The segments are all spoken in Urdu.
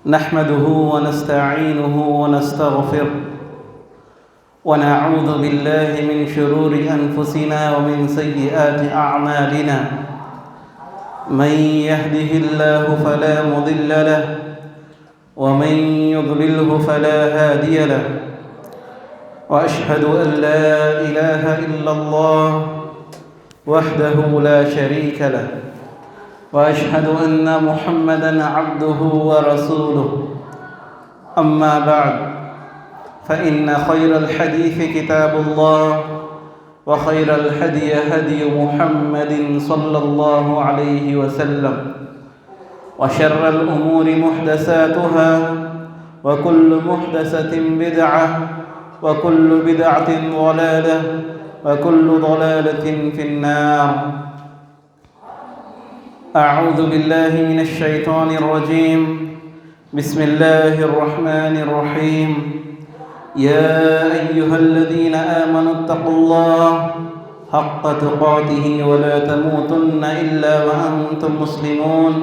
نحمده ونستعينه ونستغفره ونعوذ بالله من شرور أنفسنا ومن سيئات أعمالنا. من يهده الله فلا مضل له ومن يضلله فلا هادي له. وأشهد أن لا إله إلا الله وحده لا شريك له، وأشهد أن محمدًا عبده ورسوله. أما بعد، فإن خير الحديث كتاب الله، وخير الهدي هدي محمد صلى الله عليه وسلم، وشر الأمور محدثاتها، وكل محدثة بدعة، وكل بدعة ضلالة، وكل ضلالة في النار. أعوذ بالله من الشيطان الرجيم. بسم الله الرحمن الرحيم. يا أيها الذين آمنوا اتقوا الله حق تقاته ولا تموتن إلا وأنتم مسلمون.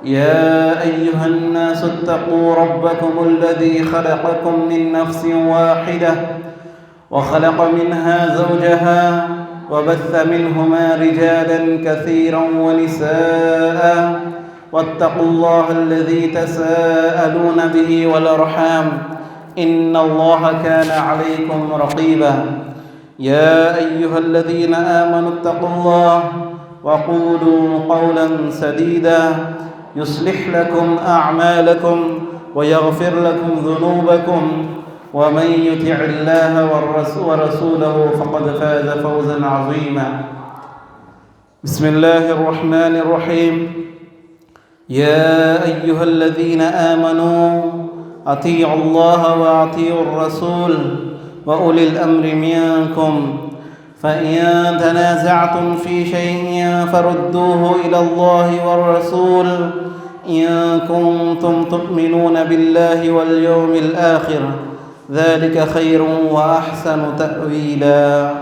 يا أيها الناس اتقوا ربكم الذي خلقكم من نفس واحدة وخلق منها زوجها وبث منهما رجالا كثيرا ونساء، واتقوا الله الذي تساءلون به والأرحام إن الله كان عليكم رقيبا. يا أيها الذين آمنوا اتقوا الله وقولوا قولا سديدا يصلح لكم أعمالكم ويغفر لكم ذنوبكم، ومن يطع الله ورسوله فقد فاز فوزا عظيما. بسم الله الرحمن الرحيم. يا أيها الذين آمنوا أطيعوا الله وأطيعوا الرسول وأولي الأمر منكم، فإن تنازعتم في شيء فردوه إلى الله والرسول إن كنتم تؤمنون بالله واليوم الآخر، ذلك خير وأحسن تأویلا.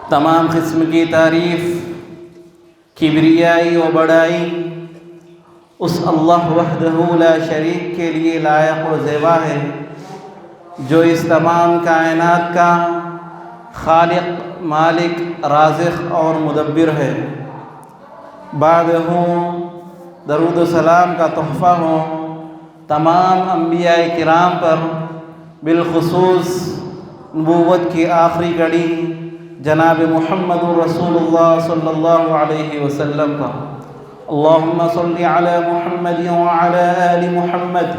تمام قسم کی تعریف، کبریائی و بڑائی اس اللہ وحدہ لا شریک کے لیے لائق و زیبا ہے، جو اس تمام کائنات کا خالق، مالک، رازق اور مدبر ہے. بعد ہوں درود و سلام کا تحفہ ہو تمام انبیاء کرام پر، بالخصوص نبوت کی آخری کڑی جناب محمد رسول اللہ صلی اللہ علیہ وسلم پر. اللہم صلی علی محمد وعلی آل محمد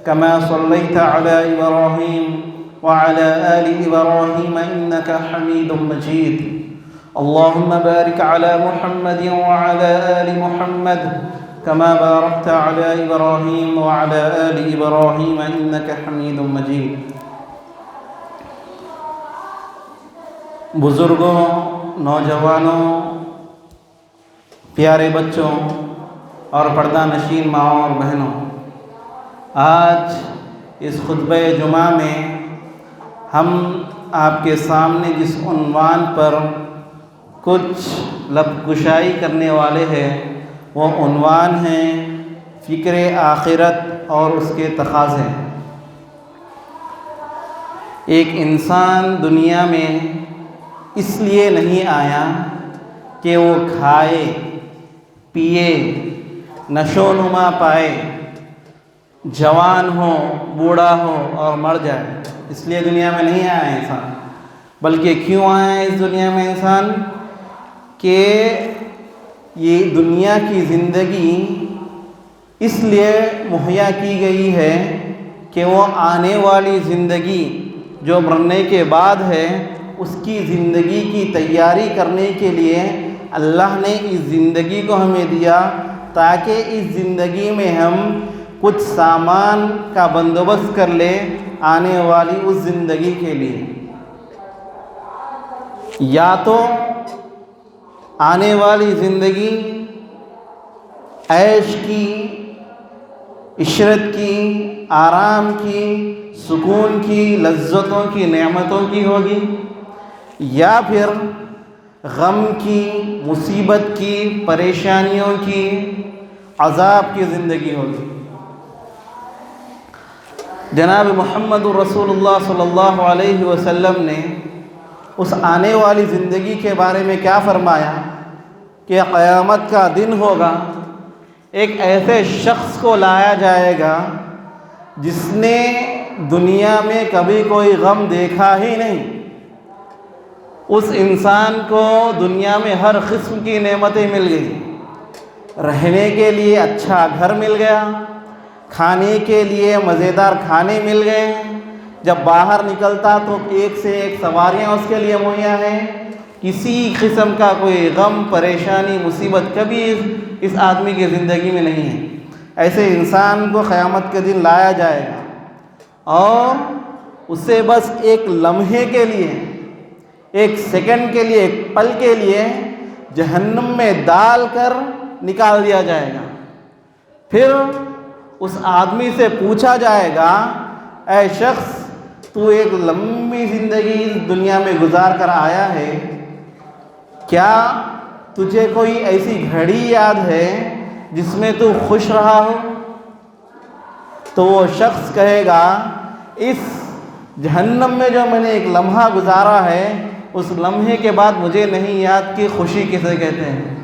كما صليت على إبراهيم وعلى آل إبراهيم إنك حميد مجيد. اللهم بارك على محمد وعلى آل محمد كما باركت على إبراهيم وعلى آل إبراهيم إنك حميد مجيد. بزرگوں، نوجوانوں، پیارے بچوں اور پردہ نشین ماؤں اور بہنوں، آج اس خطبہ جمعہ میں ہم آپ کے سامنے جس عنوان پر کچھ لب کشائی کرنے والے ہیں وہ عنوان ہے فکر آخرت اور اس کے تقاضے. ایک انسان دنیا میں اس لیے نہیں آیا کہ وہ کھائے، پیے، نشو و نما پائے، جوان ہو، بوڑھا ہو اور مر جائے. اس لیے دنیا میں نہیں آیا انسان، بلکہ کیوں آیا ہے اس دنیا میں انسان؟ کہ یہ دنیا کی زندگی اس لیے مہیا کی گئی ہے کہ وہ آنے والی زندگی جو مرنے کے بعد ہے اس کی زندگی کی تیاری کرنے کے لیے اللہ نے اس زندگی کو ہمیں دیا، تاکہ اس زندگی میں ہم کچھ سامان کا بندوبست کر لیں آنے والی اس زندگی کے لیے. یا تو آنے والی زندگی عیش کی، عشرت کی، آرام کی، سکون کی، لذتوں کی، نعمتوں کی ہوگی، یا پھر غم کی، مصیبت کی، پریشانیوں کی عذاب کی زندگی ہوگی۔ جناب محمد رسول اللہ صلی اللہ علیہ وسلم نے اس آنے والی زندگی کے بارے میں کیا فرمایا کہ قیامت کا دن ہوگا، ایک ایسے شخص کو لایا جائے گا جس نے دنیا میں کبھی کوئی غم دیکھا ہی نہیں۔ اس انسان کو دنیا میں ہر قسم کی نعمتیں مل گئی، رہنے کے لیے اچھا گھر مل گیا، کھانے کے لیے مزیدار کھانے مل گئے، جب باہر نکلتا تو ایک سے ایک سواریاں اس کے لیے مہیا ہیں، کسی قسم کا کوئی غم پریشانی مصیبت کبھی اس آدمی کی زندگی میں نہیں ہے۔ ایسے انسان کو قیامت کے دن لایا جائے گا اور اسے بس ایک لمحے کے لیے، ایک سیکنڈ کے لیے، ایک پل کے لیے جہنم میں ڈال کر نکال دیا جائے گا۔ پھر اس آدمی سے پوچھا جائے گا، اے شخص تو ایک لمبی زندگی دنیا میں گزار کر آیا ہے، کیا تجھے کوئی ایسی گھڑی یاد ہے جس میں تو خوش رہا ہو؟ تو وہ شخص کہے گا، اس جہنم میں جو میں نے ایک لمحہ گزارا ہے، اس لمحے کے بعد مجھے نہیں یاد کہ خوشی کسے کہتے ہیں،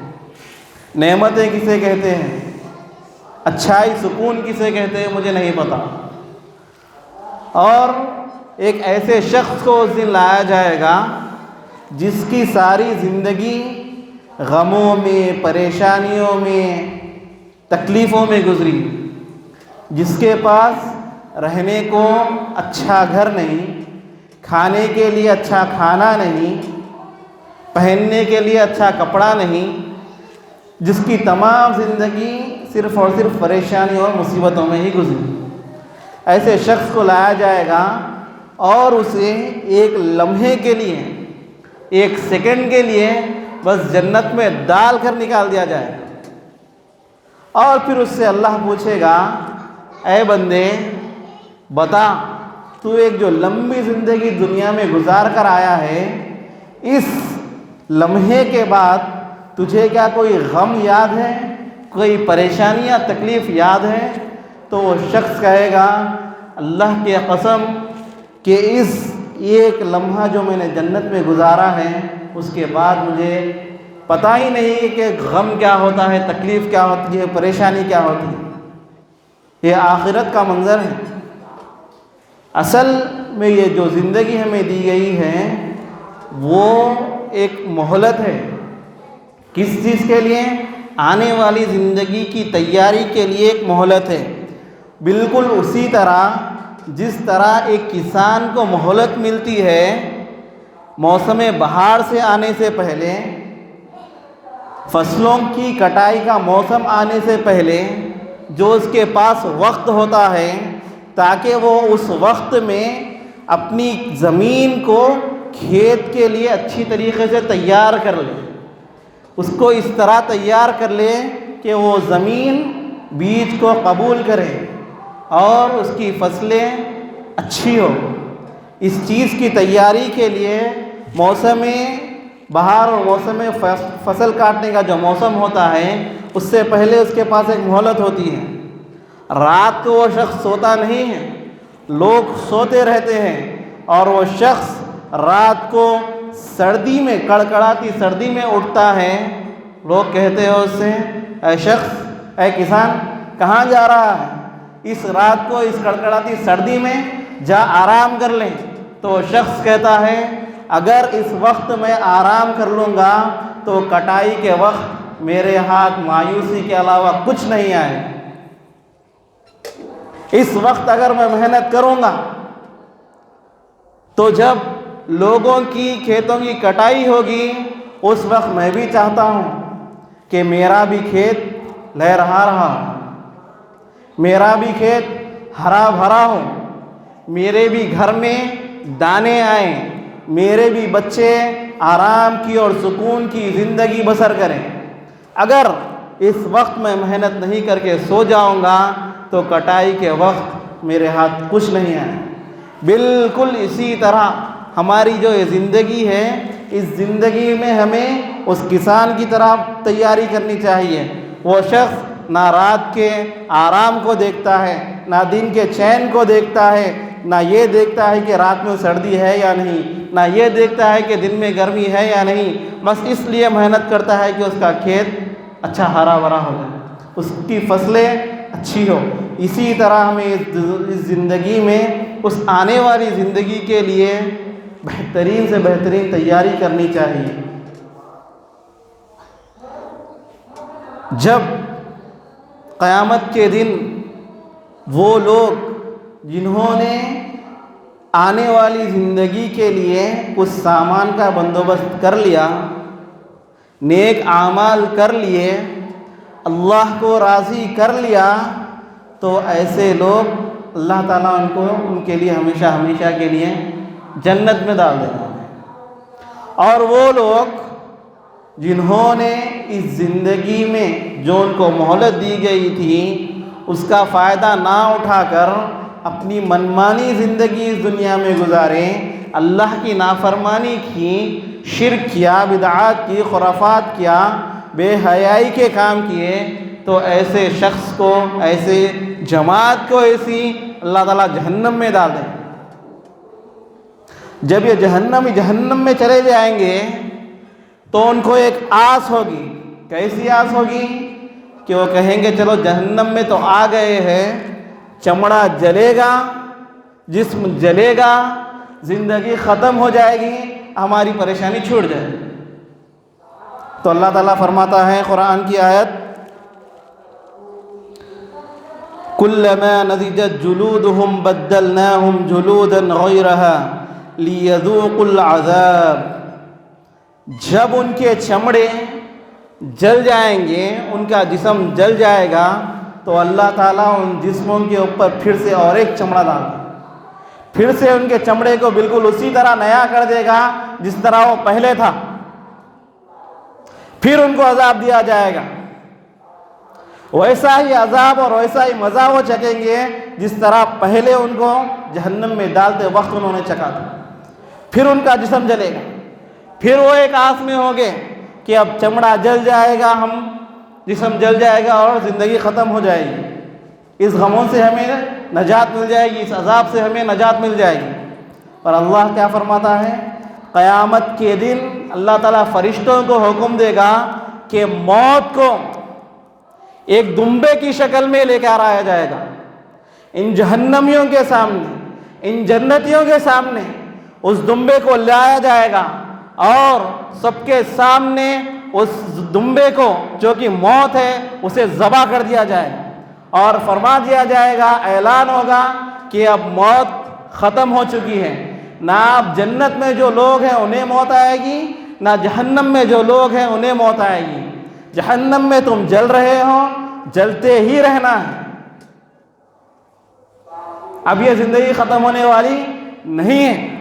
نعمتیں کسے کہتے ہیں، اچھائی سکون کسے کہتے ہیں، مجھے نہیں پتا۔ اور ایک ایسے شخص کو اس دن لایا جائے گا جس کی ساری زندگی غموں میں، پریشانیوں میں، تکلیفوں میں گزری، جس کے پاس رہنے کو اچھا گھر نہیں، کھانے کے لیے اچھا کھانا نہیں، پہننے کے لیے اچھا کپڑا نہیں، جس کی تمام زندگی صرف اور صرف پریشانیوں اور مصیبتوں میں ہی گزری۔ ایسے شخص کو لایا جائے گا اور اسے ایک لمحے کے لیے، ایک سیکنڈ کے لیے بس جنت میں ڈال کر نکال دیا جائے گا، اور پھر اس سے اللہ پوچھے گا، اے بندے بتا، تو ایک جو لمبی زندگی دنیا میں گزار کر آیا ہے، اس لمحے کے بعد تجھے کیا کوئی غم یاد ہے، کوئی پریشانی یا تکلیف یاد ہے؟ تو وہ شخص کہے گا، اللہ کی قسم کہ اس ایک لمحہ جو میں نے جنت میں گزارا ہے، اس کے بعد مجھے پتہ ہی نہیں کہ غم کیا ہوتا ہے، تکلیف کیا ہوتی ہے، پریشانی کیا ہوتی ہے۔ یہ آخرت کا منظر ہے۔ اصل میں یہ جو زندگی ہمیں دی گئی ہے وہ ایک مہلت ہے۔ کس چیز کے لیے؟ آنے والی زندگی کی تیاری کے لیے ایک مہلت ہے۔ بالکل اسی طرح جس طرح ایک کسان کو مہلت ملتی ہے موسم بہار سے آنے سے پہلے، فصلوں کی کٹائی کا موسم آنے سے پہلے، جو اس کے پاس وقت ہوتا ہے تاکہ وہ اس وقت میں اپنی زمین کو کھیت کے لیے اچھی طریقے سے تیار کر لے، اس کو اس طرح تیار کر لے کہ وہ زمین بیج کو قبول کرے اور اس کی فصلیں اچھی ہو۔ اس چیز کی تیاری کے لیے موسم بہار اور موسم فصل کاٹنے کا جو موسم ہوتا ہے، اس سے پہلے اس کے پاس ایک مہلت ہوتی ہے۔ رات کو وہ شخص سوتا نہیں ہے، لوگ سوتے رہتے ہیں، اور وہ شخص رات کو سردی میں، کڑکڑاتی سردی میں اٹھتا ہے۔ لوگ کہتے ہیں اس سے، اے شخص، اے کسان، کہاں جا رہا ہے؟ اس رات کو اس کڑکڑاتی سردی میں جا آرام کر لیں۔ تو وہ شخص کہتا ہے، اگر اس وقت میں آرام کر لوں گا تو کٹائی کے وقت میرے ہاتھ مایوسی کے علاوہ کچھ نہیں آئے۔ اس وقت اگر میں محنت کروں گا تو جب لوگوں کی کھیتوں کی کٹائی ہوگی، اس وقت میں بھی چاہتا ہوں کہ میرا بھی کھیت لہرا رہا ہو، میرا بھی کھیت ہرا بھرا ہو، میرے بھی گھر میں دانے آئیں، میرے بھی بچے آرام کی اور سکون کی زندگی بسر کریں۔ اگر اس وقت میں محنت نہیں کر کے سو جاؤں گا تو کٹائی کے وقت میرے ہاتھ کچھ نہیں آئے۔ بالکل اسی طرح ہماری جو یہ زندگی ہے، اس زندگی میں ہمیں اس کسان کی طرح تیاری کرنی چاہیے۔ وہ شخص نہ رات کے آرام کو دیکھتا ہے، نہ دن کے چین کو دیکھتا ہے، نہ یہ دیکھتا ہے کہ رات میں سردی ہے یا نہیں، نہ یہ دیکھتا ہے کہ دن میں گرمی ہے یا نہیں، بس اس لیے محنت کرتا ہے کہ اس کا کھیت اچھا ہرا بھرا ہو جائے، اس کی فصلیں اچھی ہو۔ اسی طرح ہمیں اس زندگی میں اس آنے والی زندگی کے لیے بہترین سے بہترین تیاری کرنی چاہیے۔ جب قیامت کے دن وہ لوگ جنہوں نے آنے والی زندگی کے لیے کچھ سامان کا بندوبست کر لیا، نیک اعمال کر لیے، اللہ کو راضی کر لیا، تو ایسے لوگ اللہ تعالیٰ ان کے لیے ہمیشہ ہمیشہ کے لیے جنت میں ڈال دیں گے۔ اور وہ لوگ جنہوں نے اس زندگی میں جو ان کو مہلت دی گئی تھی اس کا فائدہ نہ اٹھا کر اپنی منمانی زندگی اس دنیا میں گزاریں، اللہ کی نافرمانی کی، شرک کیا، بدعات کی، خرافات کیا، بے حیائی کے کام کیے، تو ایسے شخص کو، ایسے جماعت کو ایسی اللہ تعالیٰ جہنم میں ڈال دیں۔ جب یہ جہنم میں چلے جائیں گے تو ان کو ایک آس ہوگی۔ کیسی آس ہوگی؟ کہ وہ کہیں گے چلو جہنم میں تو آ گئے ہیں، چمڑا جلے گا، جسم جلے گا، زندگی ختم ہو جائے گی، ہماری پریشانی چھوٹ جائے گی۔ تو اللہ تعالیٰ فرماتا ہے قرآن کی آیت، کلما نضجت جلودہم بدلناہم جلودا غیرہا لیذوقوا العذاب۔ جب ان کے چمڑے جل جائیں گے، ان کا جسم جل جائے گا، تو اللہ تعالیٰ ان جسموں کے اوپر پھر سے اور ایک چمڑا ڈال دے، پھر سے ان کے چمڑے کو بالکل اسی طرح نیا کر دے گا جس طرح وہ پہلے تھا، پھر ان کو عذاب دیا جائے گا۔ ویسا ہی عذاب اور ویسا ہی مزہ وہ چکیں گے جس طرح پہلے ان کو جہنم میں ڈالتے وقت انہوں نے چکا تھا۔ پھر ان کا جسم جلے گا، پھر وہ ایک آس میں ہوں گے کہ اب چمڑا جل جائے گا، جسم جل جائے گا اور زندگی ختم ہو جائے گی، اس غموں سے ہمیں نجات مل جائے گی، اس عذاب سے ہمیں نجات مل جائے گی۔ اور اللہ کیا فرماتا ہے؟ قیامت کے دن اللہ تعالیٰ فرشتوں کو حکم دے گا کہ موت کو ایک دمبے کی شکل میں لے کر آیا جائے گا، ان جہنمیوں کے سامنے، ان جنتیوں کے سامنے اس دمبے کو لایا جائے گا، اور سب کے سامنے اس دمبے کو جو کہ موت ہے اسے ذبح کر دیا جائے گا، اور فرما دیا جائے گا، اعلان ہوگا کہ اب موت ختم ہو چکی ہے، نہ اب جنت میں جو لوگ ہیں انہیں موت آئے گی، نہ جہنم میں جو لوگ ہیں انہیں موت آئے گی۔ جہنم میں تم جل رہے ہو، جلتے ہی رہنا ہے، اب یہ زندگی ختم ہونے والی نہیں ہے۔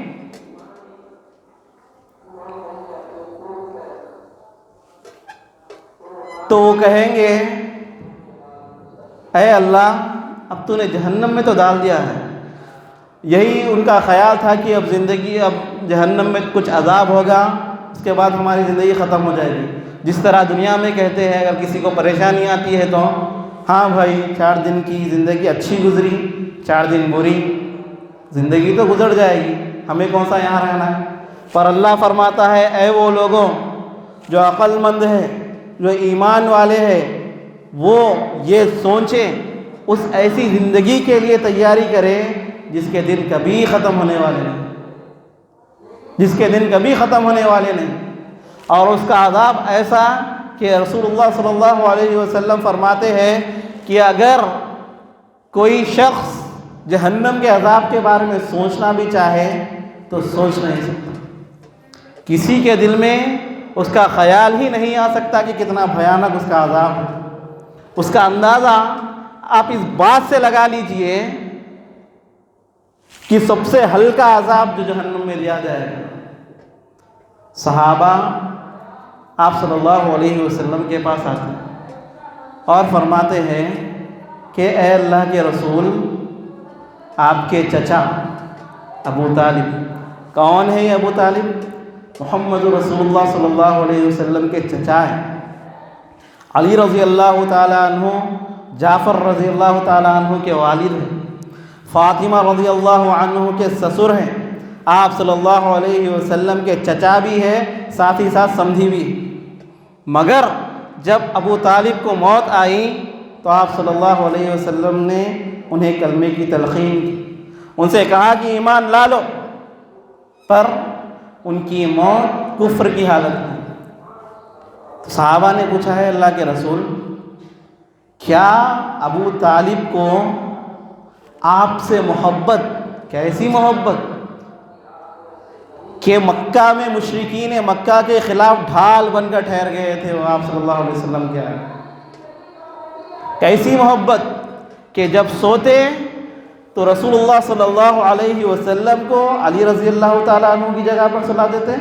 تو وہ کہیں گے اے اللہ اب تو نے جہنم میں تو ڈال دیا ہے، یہی ان کا خیال تھا کہ اب زندگی، اب جہنم میں کچھ عذاب ہوگا، اس کے بعد ہماری زندگی ختم ہو جائے گی۔ جس طرح دنیا میں کہتے ہیں اگر کسی کو پریشانی آتی ہے تو ہاں بھائی 4 دن کی زندگی اچھی گزری، 4 دن بری، زندگی تو گزر جائے گی، ہمیں کون سا یہاں رہنا ہے۔ پر اللہ فرماتا ہے اے وہ لوگوں جو عقل مند ہے، جو ایمان والے ہیں، وہ یہ سوچیں، اس ایسی زندگی کے لیے تیاری کریں جس کے دن کبھی ختم ہونے والے نہیں، جس کے دن کبھی ختم ہونے والے نہیں۔ اور اس کا عذاب ایسا کہ رسول اللہ صلی اللہ علیہ وسلم فرماتے ہیں کہ اگر کوئی شخص جہنم کے عذاب کے بارے میں سوچنا بھی چاہے تو سوچ نہیں سکتا، کسی کے دل میں اس کا خیال ہی نہیں آ سکتا کہ کتنا بھیانک اس کا عذاب ہے۔ اس کا اندازہ آپ اس بات سے لگا لیجئے کہ سب سے ہلکا عذاب جو جہنم میں دیا جائے گا۔ صحابہ آپ صلی اللہ علیہ وسلم کے پاس آتے ہیں اور فرماتے ہیں کہ اے اللہ کے رسول، آپ کے چچا ابو طالب، کون ہے یہ ابو طالب؟ محمد رسول اللہ صلی اللہ علیہ وسلم کے چچا ہیں، علی رضی اللہ تعالیٰ عنہ جعفر رضی اللہ تعالیٰ عنہ کے والد ہیں، فاطمہ رضی اللہ عنہ کے سسر ہیں، آپ صلی اللہ علیہ وسلم کے چچا بھی ہیں، ساتھ ہی ساتھ سمدھی بھی ہیں۔ مگر جب ابو طالب کو موت آئی تو آپ صلی اللہ علیہ وسلم نے انہیں کلمے کی تلقین کی، ان سے کہا کہ ایمان لا لو، پر ان کی موت کفر کی حالت میں۔ تو صحابہ نے پوچھا ہے اللہ کے رسول، کیا ابو طالب کو آپ سے محبت، کیسی محبت کہ مکہ میں مشرکین مکہ کے خلاف ڈھال بن کر ٹھہر گئے تھے وہ آپ صلی اللہ علیہ وسلم کے آگے؟ کیسی محبت کہ جب سوتے تو رسول اللہ صلی اللہ علیہ وسلم کو علی رضی اللہ تعالیٰ عنہ کی جگہ پر سلا دیتے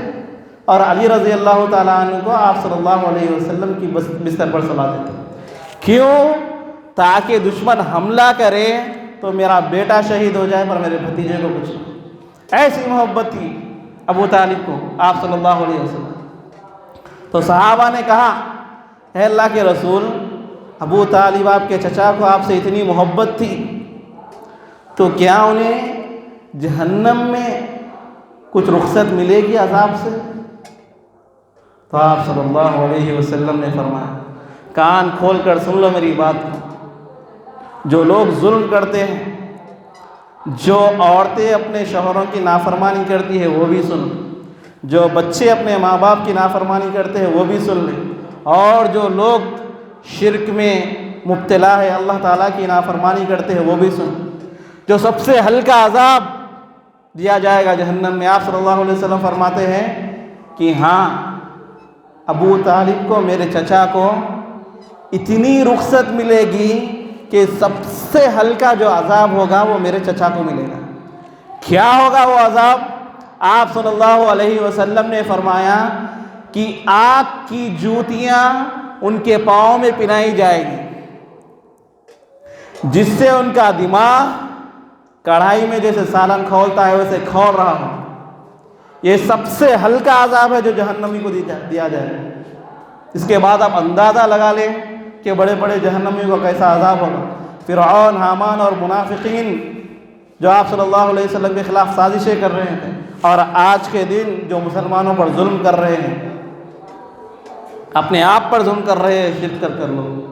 اور علی رضی اللہ تعالیٰ عنہ کو آپ صلی اللہ علیہ وسلم کی بستر پر سلا دیتے۔ کیوں؟ تاکہ دشمن حملہ کرے تو میرا بیٹا شہید ہو جائے پر میرے بھتیجے کو کچھ نہ۔ ایسی محبت تھی ابو طالب کو آپ صلی اللہ علیہ وسلم۔ تو صحابہ نے کہا اے اللہ کے رسول، ابو طالب آپ کے چچا کو آپ سے اتنی محبت تھی تو کیا انہیں جہنم میں کچھ رخصت ملے گی عذاب سے؟ تو آپ صلی اللہ علیہ وسلم نے فرمایا، کان کھول کر سن لو میری بات کو، جو لوگ ظلم کرتے ہیں، جو عورتیں اپنے شوہروں کی نافرمانی کرتی ہے وہ بھی سن، جو بچے اپنے ماں باپ کی نافرمانی کرتے ہیں وہ بھی سن لیں، اور جو لوگ شرک میں مبتلا ہے، اللہ تعالیٰ کی نافرمانی کرتے ہیں وہ بھی سن۔ جو سب سے ہلکا عذاب دیا جائے گا جہنم میں، آپ صلی اللہ علیہ وسلم فرماتے ہیں کہ ہاں ابو طالب کو، میرے چچا کو اتنی رخصت ملے گی کہ سب سے ہلکا جو عذاب ہوگا وہ میرے چچا کو ملے گا۔ کیا ہوگا وہ عذاب؟ آپ صلی اللہ علیہ وسلم نے فرمایا کہ آگ کی جوتیاں ان کے پاؤں میں پہنائی جائے گی، جس سے ان کا دماغ کڑھائی میں جیسے سالن کھولتا ہے ویسے کھول رہا ہو۔ یہ سب سے ہلکا عذاب ہے جو جہنمی کو دیا جائے۔ اس کے بعد آپ اندازہ لگا لیں کہ بڑے بڑے جہنمیوں کا کیسا عذاب ہوگا۔ فرعون، حامان اور منافقین جو آپ صلی اللہ علیہ وسلم کے خلاف سازشیں کر رہے تھے، اور آج کے دن جو مسلمانوں پر ظلم کر رہے ہیں، اپنے آپ پر ظلم کر رہے ہیں شرک کر لوگ،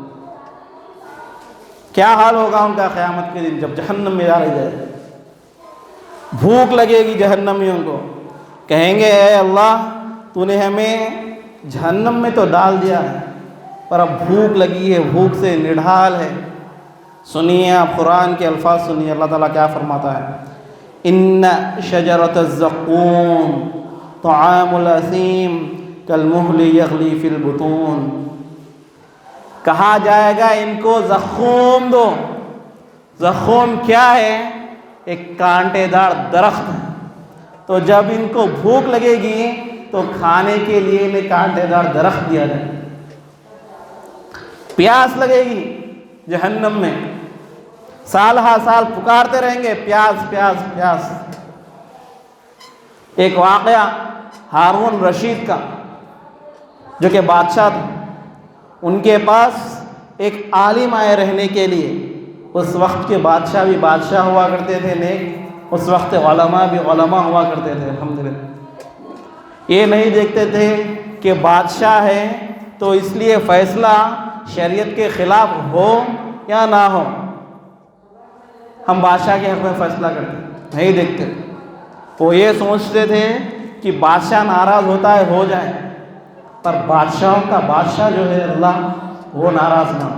کیا حال ہوگا ان کا قیامت کے دن جب جہنم میں ڈالے جائے؟ بھوک لگے گی جہنمیوں کو، کہیں گے اے اللہ تو نے ہمیں جہنم میں تو ڈال دیا ہے پر اب بھوک لگی ہے، بھوک سے نڈھال ہے۔ سنیے آپ قرآن کے الفاظ سنیے، اللہ تعالیٰ کیا فرماتا ہے، ان شجرۃ الزقوم طعام الاثیم کالمہل یغلی فی البطون۔ کہا جائے گا ان کو زقوم دو۔ زقوم کیا ہے؟ ایک کانٹے دار درخت ہے، تو جب ان کو بھوک لگے گی تو کھانے کے لیے انہیں کانٹے دار درخت دیا جائے۔ پیاس لگے گی جہنم میں، سال ہا سال پکارتے رہیں گے پیاس پیاس پیاس۔ ایک واقعہ ہارون رشید کا، جو کہ بادشاہ تھا، ان کے پاس ایک عالم آئے رہنے کے لیے۔ اس وقت کے بادشاہ بھی بادشاہ ہوا کرتے تھے نیک، اس وقت علماء بھی علماء ہوا کرتے تھے الحمدللہ۔ یہ نہیں دیکھتے تھے کہ بادشاہ ہے تو اس لیے فیصلہ شریعت کے خلاف ہو یا نہ ہو ہم بادشاہ کے حق میں فیصلہ کرتے، نہیں دیکھتے۔ وہ یہ سوچتے تھے کہ بادشاہ ناراض ہوتا ہے ہو جائے، پر بادشاہوں کا بادشاہ جو ہے اللہ، وہ ناراض نہ ہو۔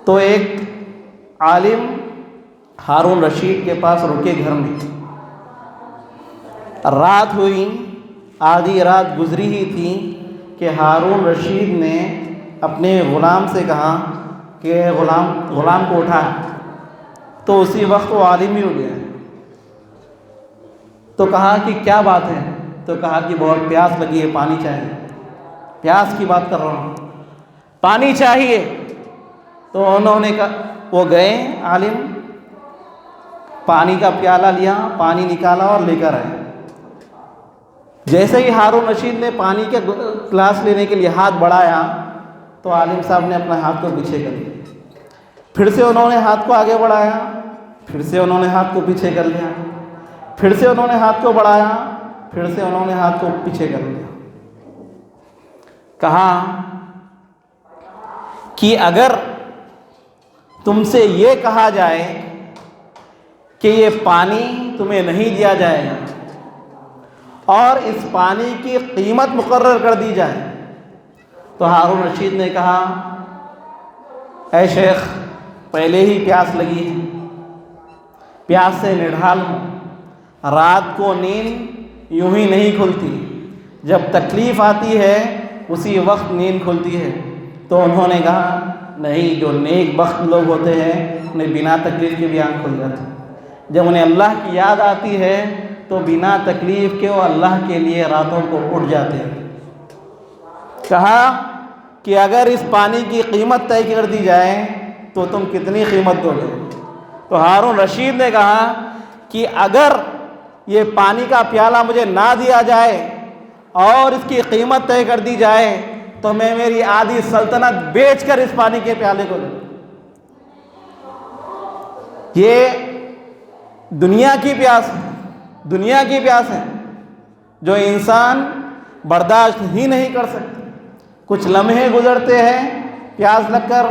تو ایک عالم ہارون رشید کے پاس رکے گھر میں، رات ہوئی، آدھی رات گزری ہی تھی کہ ہارون رشید نے اپنے غلام سے کہا کہ غلام کو اٹھا، تو اسی وقت وہ عالم ہی ہو گیا۔ تو کہا کہ کیا بات ہے؟ تو کہا کہ بہت پیاس لگی ہے، پانی چاہیے۔ پیاس کی بات کر رہا ہوں، پانی چاہیے۔ تو انہوں نے کہا، وہ گئے عالم، پانی کا پیالہ لیا، پانی نکالا اور لے کر آئے۔ جیسے ہی ہارون رشید نے پانی کے گلاس لینے کے لیے ہاتھ بڑھایا تو عالم صاحب نے اپنا ہاتھ کو پیچھے کر لیا. پھر سے انہوں نے ہاتھ کو آگے بڑھایا, پھر سے انہوں نے ہاتھ کو پیچھے کر لیا, پھر سے انہوں نے ہاتھ کو بڑھایا, پھر سے انہوں نے ہاتھ کو پیچھے کر لیا. کہا کہ اگر تم سے یہ کہا جائے کہ یہ پانی تمہیں نہیں دیا جائے گا اور اس پانی کی قیمت مقرر کر دی جائے, تو ہارون رشید نے کہا اے شیخ پہلے ہی پیاس لگی ہے, پیاس سے نڈھال ہوں, رات کو نیند یوں ہی نہیں کھلتی, جب تکلیف آتی ہے اسی وقت نیند کھلتی ہے. تو انہوں نے کہا نہیں, جو نیک بخت لوگ ہوتے ہیں انہیں بنا تکلیف کے بھی آنکھ کھل جاتی, جب انہیں اللہ کی یاد آتی ہے تو بنا تکلیف کے وہ اللہ کے لیے راتوں کو اٹھ جاتے ہیں. کہا کہ اگر اس پانی کی قیمت طے کر دی جائے تو تم کتنی قیمت دو گے؟ تو ہارون رشید نے کہا کہ اگر یہ پانی کا پیالہ مجھے نہ دیا جائے اور اس کی قیمت طے کر دی جائے تو میں میری آدھی سلطنت بیچ کر اس پانی کے پیالے کو لوں. یہ دنیا کی پیاس ہے, دنیا کی پیاس ہے جو انسان برداشت ہی نہیں کر سکتا. کچھ لمحے گزرتے ہیں, پیاس لگ کر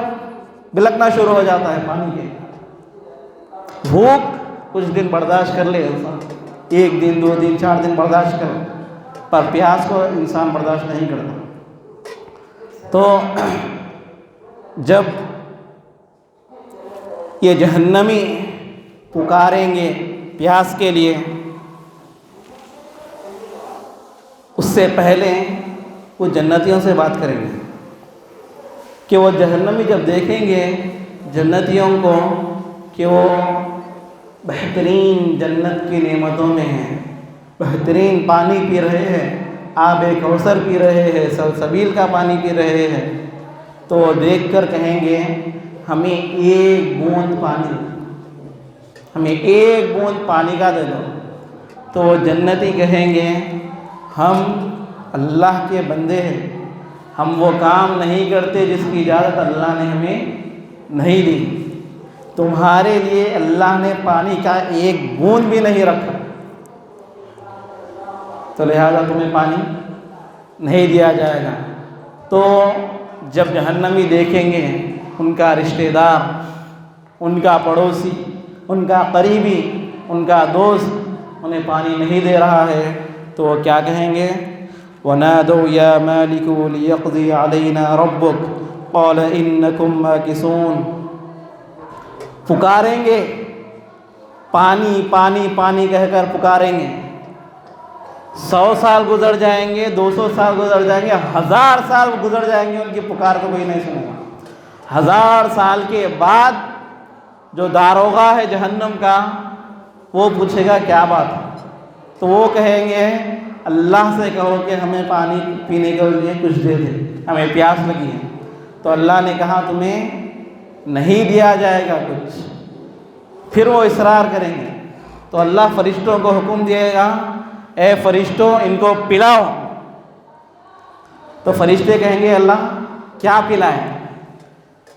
بلکنا شروع ہو جاتا ہے پانی کے. بھوک کچھ دن برداشت کر لے انسان, 1 دن 2 دن 4 دن برداشت کر لے, پر پیاس کو انسان برداشت نہیں کرتا. تو جب یہ جہنمی پکاریں گے پیاس کے لیے, اس سے پہلے وہ جنتیوں سے بات کریں گے کہ وہ جہنمی جب دیکھیں گے جنتیوں کو کہ وہ بہترین جنت کی نعمتوں میں ہیں, بہترین پانی پی رہے ہیں, آب کوثر پی رہے ہیں, سلسبیل کا پانی پی رہے ہیں, تو وہ دیکھ کر کہیں گے ہمیں 1 بوند پانی, ہمیں 1 بوند پانی کا دے دو. تو وہ جنتی کہیں گے ہم اللہ کے بندے ہیں, ہم وہ کام نہیں کرتے جس کی اجازت اللہ نے ہمیں نہیں دی, تمہارے لیے اللہ نے پانی کا 1 بوند بھی نہیں رکھا, تو لہذا تمہیں پانی نہیں دیا جائے گا. تو جب جہنمی دیکھیں گے ان کا رشتہ دار, ان کا پڑوسی, ان کا قریبی, ان کا دوست انہیں پانی نہیں دے رہا ہے, تو وہ کیا کہیں گے؟ وَنَادَوْا يَا مَالِكُ لِيَقْضِيَ عَلَيْنَا رَبُّكَ قَالَ إِنَّكُمْ مَاكِثُونَ. پکاریں گے, پانی پانی پانی کہہ کر پکاریں گے. 100 سال گزر جائیں گے, 200 سال گزر جائیں گے, 1000 سال گزر جائیں گے, ان کی پکار کو کوئی نہیں سنے گا. 1000 سال کے بعد جو داروغہ ہے جہنم کا وہ پوچھے گا کیا بات ہے, تو وہ کہیں گے اللہ سے کہو کہ ہمیں پانی پینے کے لیے کچھ دے دے, ہمیں پیاس لگی ہے. تو اللہ نے کہا تمہیں نہیں دیا جائے گا کچھ. پھر وہ اصرار کریں گے تو اللہ فرشتوں کو حکم دے گا اے فرشتوں ان کو پلاؤ. تو فرشتے کہیں گے اللہ کیا پلائیں؟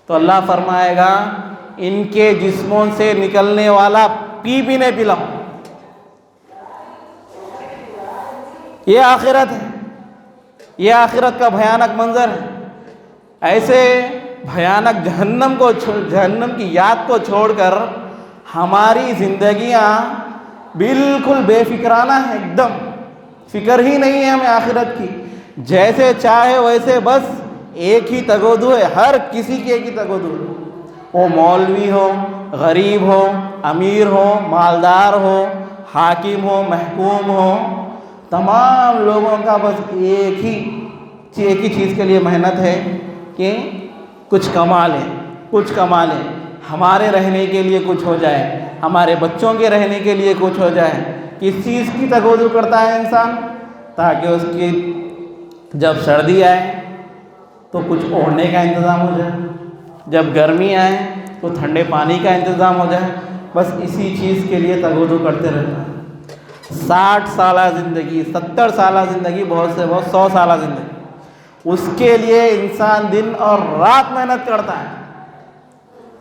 تو اللہ فرمائے گا ان کے جسموں سے نکلنے والا پینے پلاؤ. یہ آخرت ہے, یہ آخرت کا بھیانک منظر ہے. ایسے بھیانک جہنم کی یاد کو چھوڑ کر ہماری زندگیاں بالکل بے فکرانہ ہیں, ایک دم فکر ہی نہیں ہے ہمیں آخرت کی. جیسے چاہے ویسے بس ایک ہی تگودو ہے, ہر کسی کی ایک ہی تگودو ہے, وہ مولوی ہو, غریب ہو, امیر ہو, مالدار ہو, حاکم ہو, محکوم ہو, تمام لوگوں کا بس ایک ہی چیز کے لیے محنت ہے کہ کچھ کما لیں, کچھ کما لیں, ہمارے رہنے کے لیے کچھ ہو جائے, ہمارے بچوں کے رہنے کے لیے کچھ ہو جائے. کس چیز کی تگودو کرتا ہے انسان؟ تاکہ اس کی جب سردی آئے تو کچھ اوڑھنے کا انتظام ہو جائے, جب گرمی آئے تو ٹھنڈے پانی کا انتظام ہو جائے. بس اسی چیز کے لیے تگودو کرتے رہتا ہے. 60 سالہ زندگی، 70 سالہ زندگی، بہت سے بہت 100 سالہ زندگی، اس کے لیے انسان دن اور رات محنت کرتا ہے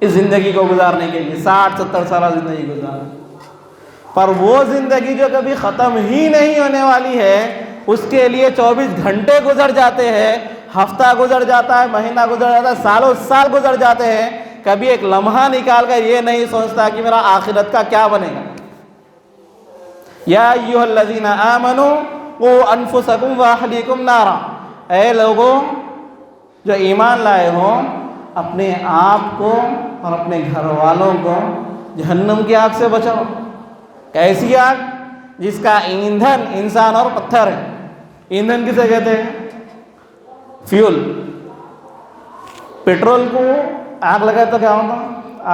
اس زندگی کو گزارنے کے لیے، 60-70 سالہ زندگی گزارنے، پر وہ زندگی جو کبھی ختم ہی نہیں ہونے والی ہے، اس کے لیے 24 گھنٹے گزر جاتے ہیں، ہفتہ گزر جاتا ہے، مہینہ گزر جاتا ہے، سالوں سال گزر جاتے ہیں، کبھی ایک لمحہ نکال کر یہ نہیں سوچتا کہ میرا آخرت کا کیا بنے گا۔ یا ایھا الذین آمنوا قوا انفسکم واہلیکم نارا، اے لوگوں جو ایمان لائے ہو، اپنے آپ کو اور اپنے گھر والوں کو جہنم کی آگ سے بچاؤ۔ کیسی آگ؟ جس کا ایندھن انسان اور پتھر ہے۔ ایندھن کسے کہتے ہیں؟ فیول۔ پیٹرول کو آگ لگائے تو کیا ہوتا؟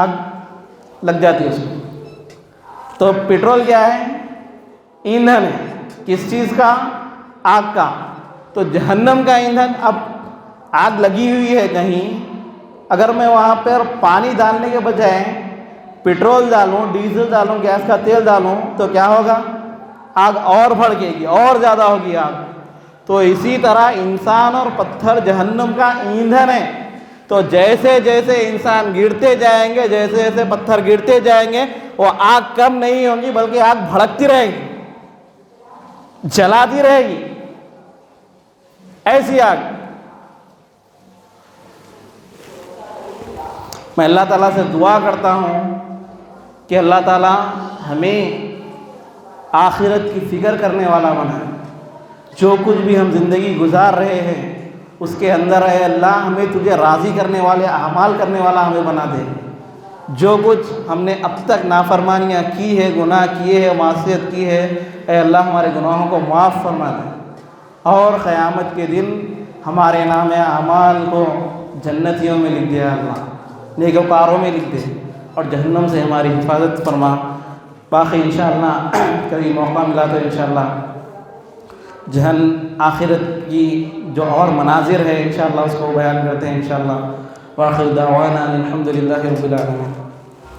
آگ لگ جاتی ہے اس میں۔ تو پیٹرول کیا ہے؟ ایندھن ہے۔ کس چیز کا؟ آگ کا۔ تو جہنم کا ایندھن، اب آگ لگی ہوئی ہے کہیں، اگر میں وہاں پر پانی ڈالنے کے بجائے پیٹرول ڈالوں، ڈیزل ڈالوں، گیس کا تیل ڈالوں تو کیا ہوگا؟ آگ اور بھڑکے گی، اور زیادہ ہوگی آگ۔ تو اسی طرح انسان اور پتھر جہنم کا ایندھن ہے۔ تو جیسے جیسے انسان گرتے جائیں گے، جیسے جیسے پتھر گرتے جائیں گے، وہ آگ کم نہیں ہوگی بلکہ آگ بھڑکتی رہے گی، جلاتی رہے گی، ایسی آگ۔ میں اللہ تعالیٰ سے دعا کرتا ہوں کہ اللہ تعالیٰ ہمیں آخرت کی فکر کرنے والا بنائے۔ جو کچھ بھی ہم زندگی گزار رہے ہیں اس کے اندر اے اللہ ہمیں تجھے راضی کرنے والے اعمال کرنے والا ہمیں بنا دے۔ جو کچھ ہم نے اب تک نافرمانیاں کی ہے، گناہ کیے ہیں، معصیت کی ہے، اے اللہ ہمارے گناہوں کو معاف فرما دے، اور قیامت کے دن ہمارے نام اعمال کو جنتیوں میں لکھ دے اللہ، نیکوکاروں میں لکھ دے، اور جہنم سے ہماری حفاظت فرما۔ باقی انشاءاللہ کبھی موقع ملا تو انشاءاللہ آخرت کی جو اور مناظر ہے انشاءاللہ اس کو بیان کرتے ہیں انشاءاللہ۔ وآخر دعوانا الحمدللہ رب العالمین۔